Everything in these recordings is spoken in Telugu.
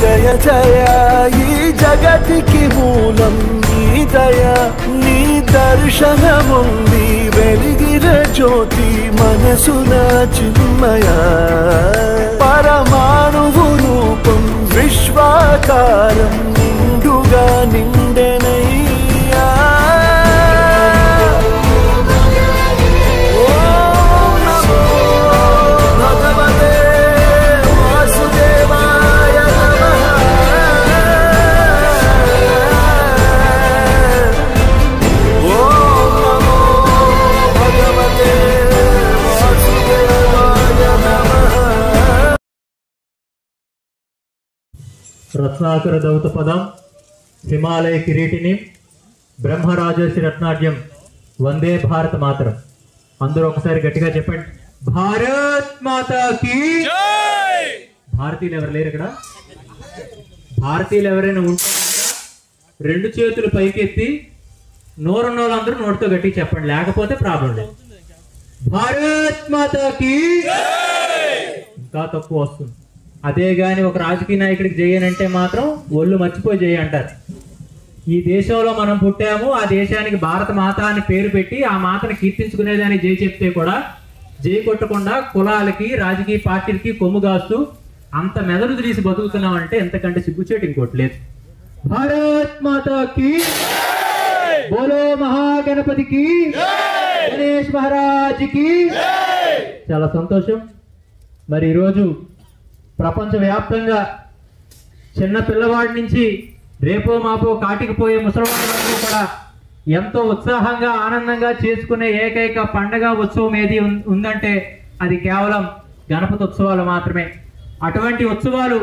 జయ జయ ఈ జగతికి మూలం నీ దయ నీ దర్శనముంది వెలిగిన జ్యోతి మనసున చిన్మయ పరమాణువు రూపం విశ్వాకారం నిండుగా నిండెనయ్యా రత్నాకర దౌత పదం హిమాలయ కిరీటిని బ్రహ్మరాజర్షి రత్నాట్యం వందే భారత మాతరం. అందరూ ఒకసారి గట్టిగా చెప్పండి, భారత్ మాతాకి జై. భారతీయులు ఎవరు లేరు ఇక్కడ? భారతీయులు ఎవరైనా ఉంటే రెండు చేతులు పైకెత్తి నోరున్నోళ్ళందరూ నోటితో గట్టిగా చెప్పండి, లేకపోతే ప్రాబ్లం లేదు. భారత్ మాతాకి జై. ఇంకా తక్కువ వస్తుంది. అదే గాని ఒక రాజకీయ నాయకుడికి జయనంటే మాత్రం ఒళ్ళు మర్చిపోయి జయ అంటారు. ఈ దేశంలో మనం పుట్టాము, ఆ దేశానికి భారత మాత అని పేరు పెట్టి ఆ మాతను కీర్తించుకునేదాన్ని జై చెప్తే కూడా జై కొట్టకుండా కులాలకి రాజకీయ పార్టీలకి కొమ్ము కాస్తూ అంత మెదడు తీసి బతుకుతున్నామంటే ఎంతకంటే సిగ్గుచేటు ఇంకోటి లేదు. భారత్ మాతాకి బోలో మహాగణపతికి గణేష్ మహారాజ్కి చాలా సంతోషం. మరి ఈరోజు ప్రపంచవ్యాప్తంగా చిన్న పిల్లవాడి నుంచి రేపో మాపో కాటికి పోయే ముసలివాడి వరకు కూడా ఎంతో ఉత్సాహంగా ఆనందంగా చేసుకునే ఏకైక పండగ ఉత్సవం ఏది ఉందంటే అది కేవలం గణపతి ఉత్సవాలు మాత్రమే. అటువంటి ఉత్సవాలు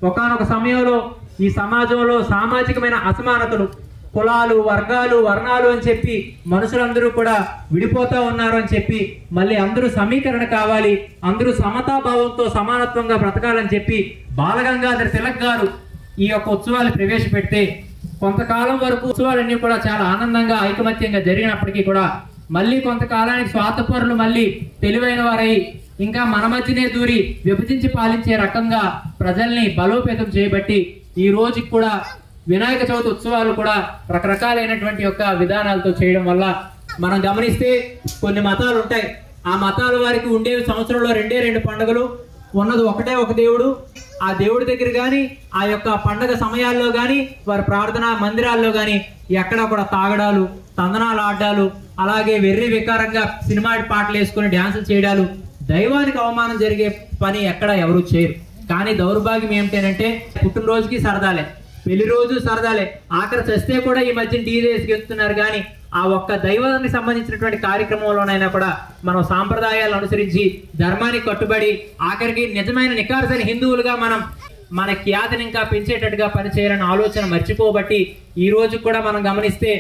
ఒకానొక సమయంలో ఈ సమాజంలో సామాజికమైన అసమానతలు, కులాలు, వర్గాలు, వర్ణాలు అని చెప్పి మనుషులందరూ కూడా విడిపోతా ఉన్నారు అని చెప్పి మళ్ళీ అందరూ సమీకరణ కావాలి, అందరూ సమతాభావంతో సమానత్వంగా బ్రతకాలని చెప్పి బాలగంగాధర తిలక్ గారు ఈ యొక్క ఉత్సవాలు ప్రవేశపెడితే కొంతకాలం వరకు ఉత్సవాలన్నీ కూడా చాలా ఆనందంగా ఐకమత్యంగా జరిగినప్పటికీ కూడా మళ్ళీ కొంతకాలానికి స్వార్థపరులు మళ్ళీ తెలివైన వారై ఇంకా మన మధ్యనే దూరి విభజించి పాలించే రకంగా ప్రజల్ని బలోపేతం చేయబట్టి ఈ రోజుకి కూడా వినాయక చవితి ఉత్సవాలు కూడా రకరకాలైనటువంటి యొక్క విధానాలతో చేయడం వల్ల మనం గమనిస్తే కొన్ని మతాలు ఉంటాయి. ఆ మతాల వారికి ఉండేవి సంవత్సరంలో రెండు పండుగలు, ఉన్నది ఒకటే ఒక దేవుడు. ఆ దేవుడి దగ్గర కానీ ఆ యొక్క పండగ సమయాల్లో కానీ వారి ప్రార్థనా మందిరాల్లో కానీ ఎక్కడా కూడా తాగడాలు, తందనాలు ఆడాలు, అలాగే వెర్రి వికారంగా సినిమా పాటలు వేసుకుని డ్యాన్సులు చేయడాలు, దైవానికి అవమానం జరిగే పని ఎక్కడ ఎవరు చేయరు. కానీ దౌర్భాగ్యం ఏమిటంటే పుట్టినరోజుకి సరదాలే, పెళ్లి రోజు సరదాలే, ఆఖరి చస్తే కూడా ఈ మధ్య డీజే వేసుకెళ్తున్నారు. కానీ ఆ ఒక్క దైవానికి సంబంధించినటువంటి కార్యక్రమంలోనైనా కూడా మనం సాంప్రదాయాలను అనుసరించి ధర్మానికి కట్టుబడి ఆఖరికి నిజమైన నికార్సైన హిందువులుగా మనం మన ఖ్యాతిని ఇంకా పెంచేటట్టుగా పనిచేయాలని ఆలోచన మర్చిపోబట్టి ఈ రోజు కూడా మనం గమనిస్తే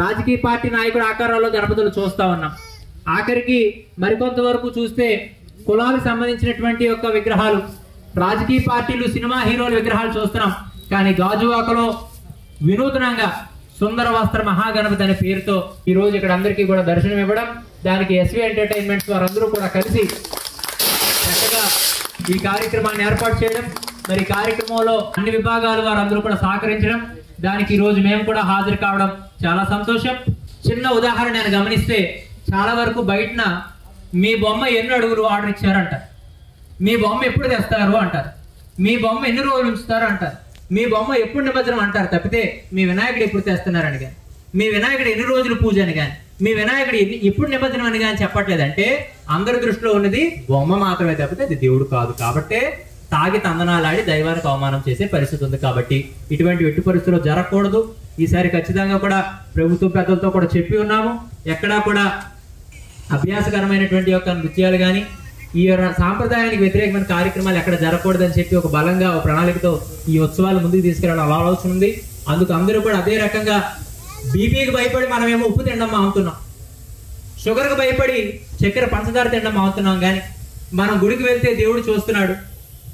రాజకీయ పార్టీ నాయకుడు ఆకారాల్లో గణపతులు చూస్తా ఉన్నాం. ఆఖరికి మరికొంతవరకు చూస్తే కులాలకు సంబంధించినటువంటి యొక్క విగ్రహాలు, రాజకీయ పార్టీలు, సినిమా హీరోల విగ్రహాలు చూస్తున్నాం. కానీ గాజువాకలో వినూతనంగా సుందర వస్త్ర మహాగణపతి అనే పేరుతో ఈ రోజు ఇక్కడ అందరికీ కూడా దర్శనం ఇవ్వడం, దానికి ఎస్వి ఎంటర్టైన్మెంట్స్ వారందరూ కూడా కలిసి చక్కగా ఈ కార్యక్రమాన్ని ఏర్పాటు చేయడం, మరి కార్యక్రమంలో అన్ని విభాగాల వారందరూ కూడా సహకరించడం, దానికి ఈ రోజు మేము కూడా హాజరు కావడం చాలా సంతోషం. చిన్న ఉదాహరణ నేను గమనిస్తే చాలా వరకు బయటన మీ బొమ్మ ఎన్ని అడుగులు ఆర్డర్ ఇచ్చారంట, మీ బొమ్మ ఎప్పుడు తెస్తారు అంటారు, మీ బొమ్మ ఎన్ని రోజులు ఉంచుతారు అంటారు, మీ బొమ్మ ఎప్పుడు నిమజ్జనం అంటారు తప్పితే మీ వినాయకుడు ఎప్పుడు తెస్తున్నారని కానీ, మీ వినాయకుడు ఎన్ని రోజులు పూజ అని కానీ, మీ వినాయకుడు ఎప్పుడు నిమజ్జనం అని కానీ చెప్పట్లేదంటే అందరి దృష్టిలో ఉన్నది బొమ్మ మాత్రమే తప్పితే అది దేవుడు కాదు. కాబట్టే తాగి తందనాలాడి దైవానికి అవమానం చేసే పరిస్థితి ఉంది. కాబట్టి ఇటువంటి ఎట్టి పరిస్థితుల్లో జరగకూడదు. ఈసారి ఖచ్చితంగా కూడా ప్రభుత్వ పెద్దలతో కూడా చెప్పి ఉన్నాము, ఎక్కడా కూడా అభ్యాసకరమైనటువంటి యొక్క నృత్యాలు కానీ ఈ సాంప్రదాయానికి వ్యతిరేకమైన కార్యక్రమాలు ఎక్కడ జరగకూడదని చెప్పి ఒక బలంగా ఒక ప్రణాళికతో ఈ ఉత్సవాలు ముందుకు తీసుకెళ్ళడం ఆలోచన ఉంది. అందుకు అందరూ కూడా అదే రకంగా బీపీకి భయపడి మనమేమో ఉప్పు తినడం మావుతున్నాం, షుగర్కి భయపడి చక్కెర పంచదార తినడం మావుతున్నాం. కానీ మనం గుడికి వెళ్తే దేవుడు చూస్తున్నాడు,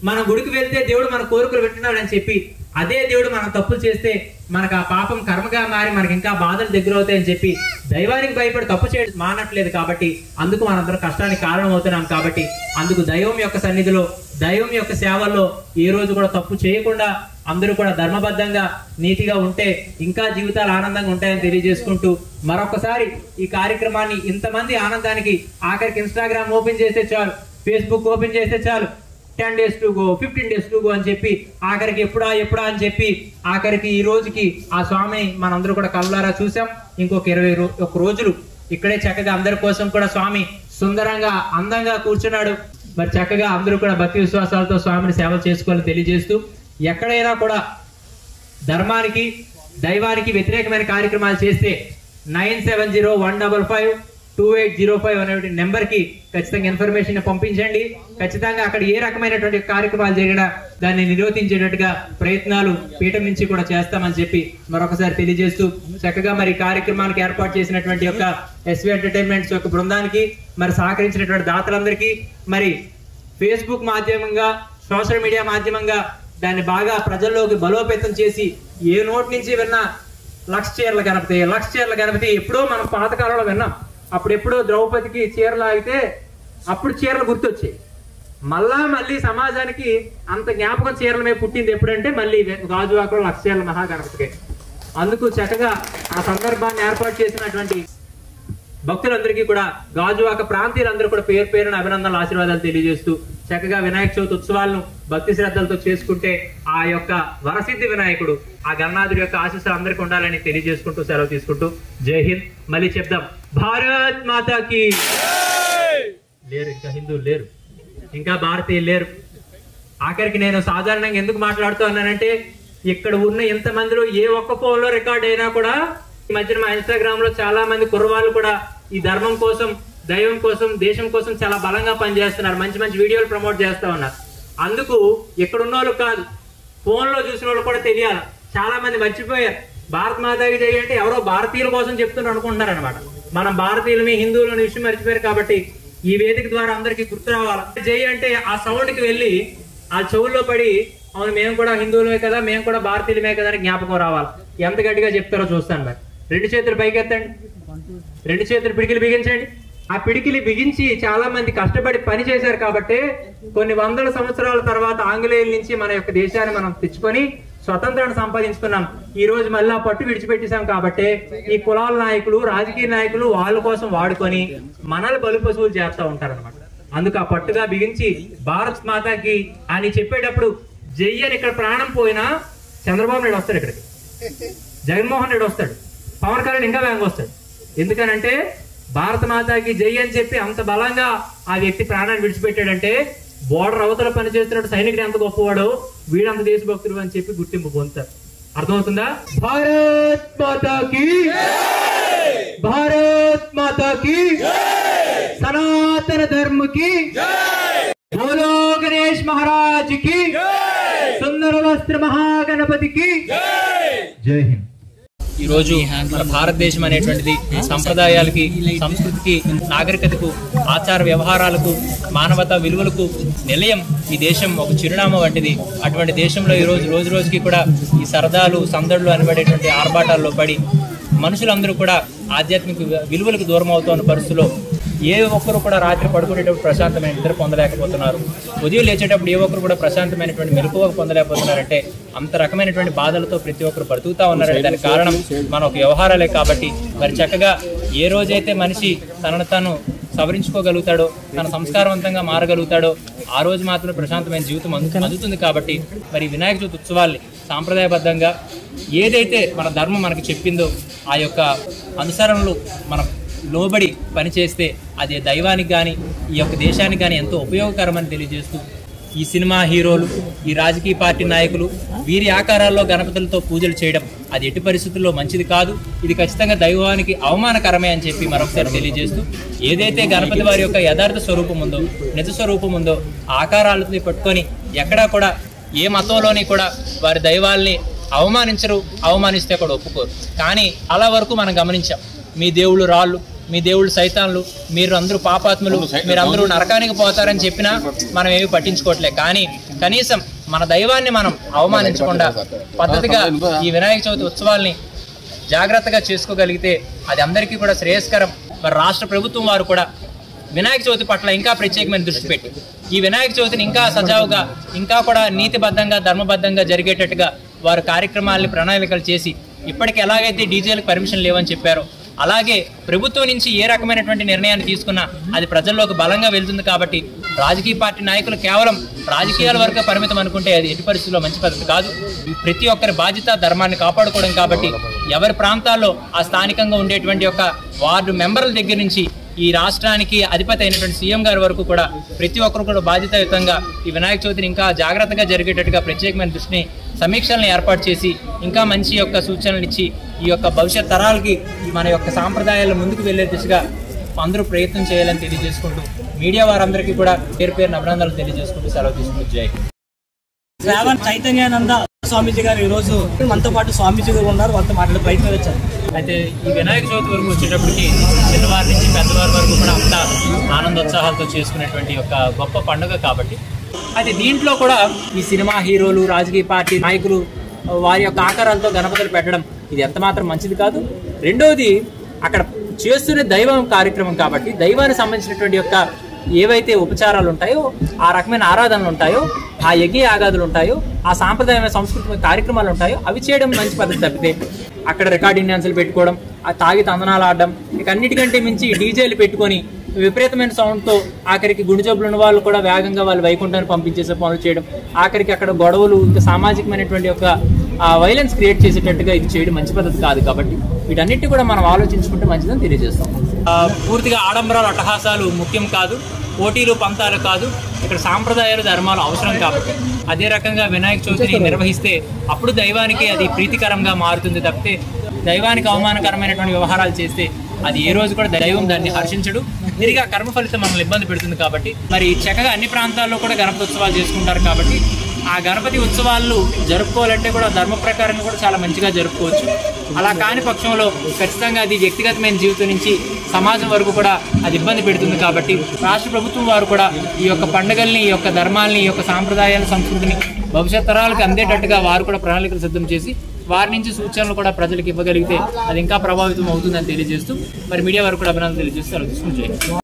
మన గుడికి వెళ్తే దేవుడు మన కోరికలు వింటున్నాడు అని చెప్పి అదే దేవుడు మనం తప్పులు చేస్తే మనకు ఆ పాపం కర్మగా మారి మనకి ఇంకా బాధలు దగ్గర అవుతాయని చెప్పి దైవానికి భయపడి తప్పు చేయడం మానట్లేదు. కాబట్టి అందుకు మనందరం కష్టానికి కారణం అవుతున్నాం. కాబట్టి అందుకు దైవం యొక్క సన్నిధిలో దైవం యొక్క సేవల్లో ఏ రోజు కూడా తప్పు చేయకుండా అందరూ కూడా ధర్మబద్ధంగా నీతిగా ఉంటే ఇంకా జీవితాలు ఆనందంగా ఉంటాయని తెలియజేసుకుంటూ మరొకసారి ఈ కార్యక్రమాన్ని ఇంతమంది ఆనందానికి ఆఖరికి ఇన్స్టాగ్రామ్ ఓపెన్ చేస్తే చాలు, ఫేస్బుక్ ఓపెన్ చేస్తే చాలు 10 days to go 15 days to go అని చెప్పి ఆఖరికి ఎప్పుడా అని చెప్పి ఆఖరికి ఈ రోజుకి ఆ స్వామిని మనందరూ కూడా కళ్ళారా చూసాం. ఇంకొక 21 రోజులు ఇక్కడే చక్కగా అందరి కోసం కూడా స్వామి సుందరంగా అందంగా కూర్చున్నాడు. మరి చక్కగా అందరూ కూడా భక్తి విశ్వాసాలతో స్వామిని సేవ చేసుకోవాలని తెలియజేస్తూ ఎక్కడైనా కూడా ధర్మానికి దైవానికి వ్యతిరేకమైన కార్యక్రమాలు చేస్తే 9701552805 అనే నెంబర్కి ఖచ్చితంగా ఇన్ఫర్మేషన్ పంపించండి. ఖచ్చితంగా అక్కడ ఏ రకమైనటువంటి కార్యక్రమాలు జరిగినా దాన్ని నిరోధించేటట్టుగా ప్రయత్నాలు పీఠం నుంచి కూడా చేస్తామని చెప్పి మరొకసారి తెలియజేస్తూ చక్కగా మరి కార్యక్రమానికి ఏర్పాటు చేసినటువంటి యొక్క ఎస్వి ఎంటర్టైన్మెంట్స్ యొక్క బృందానికి మరి సహకరించినటువంటి దాతలందరికీ మరి ఫేస్బుక్ మాధ్యమంగా సోషల్ మీడియా మాధ్యమంగా దాన్ని బాగా ప్రజల్లోకి బలోపేతం చేసి ఏ నోటి నుంచి విన్నా లక్ష చీరల గణపతి ఎప్పుడో మనం పాతకాలంలో విన్నాం. అప్పుడెప్పుడో ద్రౌపదికి చీరలు ఆగితే అప్పుడు చీరలు గుర్తొచ్చాయి. మళ్ళీ సమాజానికి అంత జ్ఞాపకం చీరల మీద పుట్టింది ఎప్పుడంటే మళ్ళీ గాజువాకలో లక్ష చీరల మహాగణపతికి. అందుకు చక్కగా ఆ సందర్భాన్ని ఏర్పాటు చేసినటువంటి భక్తులందరికీ కూడా గాజువాక ప్రాంతీయులందరూ కూడా పేరు పేరున అభినందనలు ఆశీర్వాదాలు తెలియజేస్తూ చక్కగా వినాయక చవితి ఉత్సవాలను భక్తి శ్రద్ధలతో చేసుకుంటే ఆ యొక్క వరసిద్ధి వినాయకుడు ఆ గణనాథుడి యొక్క ఆశీస్సులు అందరికీ ఉండాలని తెలియజేసుకుంటూ సెలవు తీసుకుంటూ జై హింద్. మళ్ళీ చెప్దాం, భారత్ మాతాకి. లేరు ఇంకా హిందువులు లేరు, ఇంకా భారతీయులు లేరు. ఆఖరికి నేను సాధారణంగా ఎందుకు మాట్లాడుతూ అన్నానంటే ఇక్కడ ఉన్న ఎంతమందిలో ఏ ఒక్క ఫోన్ లో రికార్డ్ అయినా కూడా ఈ మధ్యన మా ఇన్స్టాగ్రామ్ లో చాలా మంది కుర్రవాళ్ళు కూడా ఈ ధర్మం కోసం దైవం కోసం దేశం కోసం చాలా బలంగా పనిచేస్తున్నారు. మంచి మంచి వీడియోలు ప్రమోట్ చేస్తా ఉన్నారు. అందుకు ఇక్కడ ఉన్న వాళ్ళు కాదు, ఫోన్ లో చూసిన వాళ్ళు కూడా తెలియాలి. చాలా మంది మర్చిపోయారు. భారత్ మాతాకి జై అంటే ఎవరో భారతీయుల కోసం చెప్తున్నారు అనుకుంటున్నారు అనమాట. మనం భారతీయులమే హిందువులు అనే విషయం మర్చిపోయారు. కాబట్టి ఈ వేదిక ద్వారా అందరికీ గుర్తు రావాలి. జై అంటే ఆ సౌండ్ కి వెళ్ళి ఆ చెవుల్లో పడి అవును మేము కూడా హిందువులమే కదా, మేము కూడా భారతీయులమే కదా అని జ్ఞాపకం రావాలి. ఎంత గట్టిగా చెప్తారో చూస్తాను. మరి 2 చేతులు పైకెత్తండి, 2 చేతులు పిడికిలు బిగించండి. ఆ పిడికిలి బిగించి చాలా మంది కష్టపడి పని చేశారు కాబట్టి కొన్ని వందల సంవత్సరాల తర్వాత ఆంగ్లేయుల నుంచి మన యొక్క దేశాన్ని మనం తెచ్చుకొని స్వతంత్రాన్ని సంపాదించుకున్నాం. ఈ రోజు మళ్ళీ ఆ పట్టు విడిచిపెట్టేశాం కాబట్టి ఈ కులాల నాయకులు రాజకీయ నాయకులు వాళ్ళ కోసం వాడుకొని మనల్ని బలు పశువులు చేస్తూ ఉంటారనమాట. అందుకు ఆ పట్టుగా బిగించి భారత్ మాతాకి అని చెప్పేటప్పుడు జై అని ఇక్కడ ప్రాణం పోయినా చంద్రబాబు నాయుడు వస్తాడు, ఇక్కడికి జగన్మోహన్ రెడ్డి వస్తాడు, పవన్ కళ్యాణ్ ఇంకా వేగంగా వస్తాడు. ఎందుకనంటే భారత మాతాకి జై అని చెప్పి అంత బలంగా ఆ వ్యక్తి ప్రాణాన్ని విడిచిపెట్టాడంటే బోర్డర్ అవతల పనిచేస్తున్నట్టు సైనికుడు ఎంత గొప్పవాడో వీడంత దేశభక్తుడు అని చెప్పి గుర్తింపు పొందుతారు. అర్థమవుతుందా? భారత్ మాతాకి, భారత్ మాతాకి, సనాతన ధర్మ కి, బోలో గణేష్ మహారాజ్ కి, సుందర వస్త్ర మహాగణపతికి జై హింద్. ఈ రోజు మన భారతదేశం అనేటువంటిది సంప్రదాయాలకి, సంస్కృతికి, నాగరికతకు, ఆచార వ్యవహారాలకు, మానవతా విలువలకు నిలయం ఈ దేశం. ఒక చిరునామా వంటిది. అటువంటి దేశంలో ఈ రోజు రోజుకి కూడా ఈ సరదాలు సందడులు అనబడేటువంటి ఆర్భాటాల్లో పడి మనుషులందరూ కూడా ఆధ్యాత్మిక విలువలకు దూరం అవుతున్న పరిస్థితుల్లో ఏ ఒక్కరు కూడా రాత్రి పడుకునేటప్పుడు ప్రశాంతమైన నిద్ర పొందలేకపోతున్నారు. ఉదయం లేచేటప్పుడు ఏ ఒక్కరు కూడా ప్రశాంతమైనటువంటి మెలకువ పొందలేకపోతున్నారంటే అంత రకమైనటువంటి బాధలతో ప్రతి ఒక్కరు బ్రతుకుతా ఉన్నారంటే దానికి కారణం మన ఒక వ్యవహారాలే. కాబట్టి మరి చక్కగా ఏ రోజైతే మనిషి తనను తాను సవరించుకోగలుగుతాడో, తన సంస్కారవంతంగా మారగలుగుతాడో ఆ రోజు మాత్రమే ప్రశాంతమైన జీవితం అందుతుంది. కాబట్టి మరి వినాయక చవితి ఉత్సవాల్ని సాంప్రదాయబద్ధంగా ఏదైతే మన ధర్మం మనకి చెప్పిందో ఆ యొక్క అనుసరణలు మనం లోబడి పనిచేస్తే అది దైవానికి కానీ ఈ యొక్క దేశానికి కానీ ఎంతో ఉపయోగకరమని తెలియజేస్తూ ఈ సినిమా హీరోలు, ఈ రాజకీయ పార్టీ నాయకులు వీరి ఆకారాల్లో గణపతులతో పూజలు చేయడం అది ఎట్టి పరిస్థితుల్లో మంచిది కాదు. ఇది ఖచ్చితంగా దైవానికి అవమానకరమే అని చెప్పి మరొకసారి తెలియజేస్తూ ఏదైతే గణపతి వారి యొక్క యథార్థ స్వరూపం ఉందో, నిజ స్వరూపం ఉందో ఆకారాలతో పట్టుకొని ఎక్కడా కూడా ఏ మతంలోని కూడా వారి దైవాల్ని అవమానించరు, అవమానిస్తే కూడా ఒప్పుకోరు. కానీ అలా వరకు మనం గమనించాం. మీ దేవుళ్ళు రాళ్ళు, మీ దేవుళ్ళు సైతాన్లు, మీరు అందరూ పాపాత్ములు, మీరు అందరూ నరకానికి పోతారని చెప్పినా మనం ఏమి పట్టించుకోవట్లే. కానీ కనీసం మన దైవాన్ని మనం అవమానించకుండా పద్ధతిగా ఈ వినాయక చవితి ఉత్సవాల్ని జాగ్రత్తగా చేసుకోగలిగితే అది అందరికీ కూడా శ్రేయస్కరం. మరి రాష్ట్ర ప్రభుత్వం వారు కూడా వినాయక చవితి పట్ల ఇంకా ప్రత్యేకమైన దృష్టి పెట్టి ఈ వినాయక చవితిని ఇంకా సజావుగా, ఇంకా కూడా నీతిబద్ధంగా, ధర్మబద్ధంగా జరిగేటట్టుగా వారు కార్యక్రమాలని ప్రణాళికలు చేసి, ఇప్పటికి ఎలాగైతే డీజేలకు పర్మిషన్ లేవని చెప్పారో అలాగే ప్రభుత్వం నుంచి ఏ రకమైనటువంటి నిర్ణయాన్ని తీసుకున్నా అది ప్రజల్లోకి బలంగా వెళ్తుంది. కాబట్టి రాజకీయ పార్టీ నాయకులు కేవలం రాజకీయాల వరకు పరిమితం అనుకుంటే అది ఎట్టి పరిస్థితుల్లో మంచి పద్ధతి కాదు. ప్రతి ఒక్కరి బాధ్యత ధర్మాన్ని కాపాడుకోవడం. కాబట్టి ఎవరి ప్రాంతాల్లో ఆ స్థానికంగా ఉండేటువంటి యొక్క వార్డు మెంబర్ల దగ్గర నుంచి ఈ రాష్ట్రానికి అధిపతి అయినటువంటి సీఎం గారి వరకు కూడా ప్రతి ఒక్కరు కూడా బాధ్యతాయుతంగా ఈ వినాయక చవితిని ఇంకా జాగ్రత్తగా జరిగేటట్టుగా ప్రత్యేకమైన దృష్టిని, సమీక్షలను ఏర్పాటు చేసి ఇంకా మంచి యొక్క సూచనలు ఇచ్చి ఈ యొక్క భవిష్యత్ తరాలకి మన యొక్క సాంప్రదాయాలు ముందుకు వెళ్లే దిశగా అందరూ ప్రయత్నం చేయాలని తెలియజేసుకుంటూ, మీడియా వారందరికీ కూడా పేరు పేరున అభినందనలు తెలియజేసుకుంటూ సెలవు తీసుకుంటూ జై. శ్రావణ్ చైతన్యానంద స్వామీజీ గారు ఈరోజు మనతో పాటు స్వామీజీ గారు ఉన్నారు, వాళ్ళతో మాట్లాడే ప్రయత్నం వచ్చారు. అయితే ఈ వినాయక చవితి వరకు వచ్చేటప్పటికి చిన్నవారి నుంచి పెద్దవారి వరకు కూడా అంతా ఆనందోత్సాహాలతో చేసుకునేటువంటి ఒక గొప్ప పండుగ. కాబట్టి అయితే దీంట్లో కూడా ఈ సినిమా హీరోలు, రాజకీయ పార్టీ నాయకులు వారి యొక్క ఆకారాలతో గణపతులు పెట్టడం ఇది ఎంత మాత్రం మంచిది కాదు. రెండవది, అక్కడ చేస్తున్న దైవం కార్యక్రమం కాబట్టి దైవానికి సంబంధించినటువంటి యొక్క ఏవైతే ఉపచారాలు ఉంటాయో, ఆ రకమైన ఆరాధనలు ఉంటాయో, ఆ యజ్ఞ యాగాదులు ఉంటాయో, ఆ సాంప్రదాయమైన సంస్కృతిక కార్యక్రమాలు ఉంటాయో అవి చేయడం మంచి పద్ధతి తప్పితే అక్కడ రికార్డింగ్ డాన్సులు పెట్టుకోవడం, ఆ తాగి తందనాలు ఆడడం, ఇక అన్నిటికంటే మించి డీజేలు పెట్టుకొని విపరీతమైన సౌండ్తో ఆఖరికి గుండె జబ్బులు ఉన్న వాళ్ళు కూడా వేగంగా వాళ్ళు వైకుంఠాన్ని పంపించేసే పనులు చేయడం, ఆఖరికి అక్కడ గొడవలు, ఇంకా సామాజికమైనటువంటి యొక్క వైలెన్స్ క్రియేట్ చేసేటట్టుగా ఇది చేయడం మంచి పద్ధతి కాదు. కాబట్టి వీటన్నిటి కూడా మనం ఆలోచించుకుంటే మంచిదని తెలియజేస్తాం. పూర్తిగా ఆడంబరాలు, అట్టహాసాలు ముఖ్యం కాదు, పోటీలు పంతాలు కాదు. ఇక్కడ సాంప్రదాయాలు, ధర్మాలు అవసరం. కాబట్టి అదే రకంగా వినాయక చవితిని నిర్వహిస్తే అప్పుడు దైవానికి అది ప్రీతికరంగా మారుతుంది తప్పితే దైవానికి అవమానకరమైనటువంటి వ్యవహారాలు చేస్తే అది ఏ రోజు కూడా దైవం దాన్ని హర్షించడు. తిరిగి ఆ కర్మ ఫలితం మనల్ని ఇబ్బంది పెడుతుంది. కాబట్టి మరి చక్కగా అన్ని ప్రాంతాల్లో కూడా గణపతి ఉత్సవాలు చేసుకుంటారు. కాబట్టి ఆ గణపతి ఉత్సవాలు జరుపుకోవాలంటే కూడా ధర్మ ప్రకారంగా కూడా చాలా మంచిగా జరుపుకోవచ్చు. అలా కాని పక్షంలో ఖచ్చితంగా అది వ్యక్తిగతమైన జీవితం నుంచి సమాజం వరకు కూడా అది ఇబ్బంది పెడుతుంది. కాబట్టి రాష్ట్ర ప్రభుత్వం వారు కూడా ఈ యొక్క పండుగల్ని, ఈ యొక్క ధర్మాలని, ఈ యొక్క సాంప్రదాయాల సంస్కృతిని భవిష్యత్ తరాలకు అందేటట్టుగా వారు కూడా ప్రణాళికలు సిద్ధం చేసి వారి నుంచి సూచనలు కూడా ప్రజలకు ఇవ్వగలిగితే అది ఇంకా ప్రభావితం అవుతుందని తెలియజేస్తూ మరి మీడియా వారు కూడా అభినందనలు తెలియజేస్తూ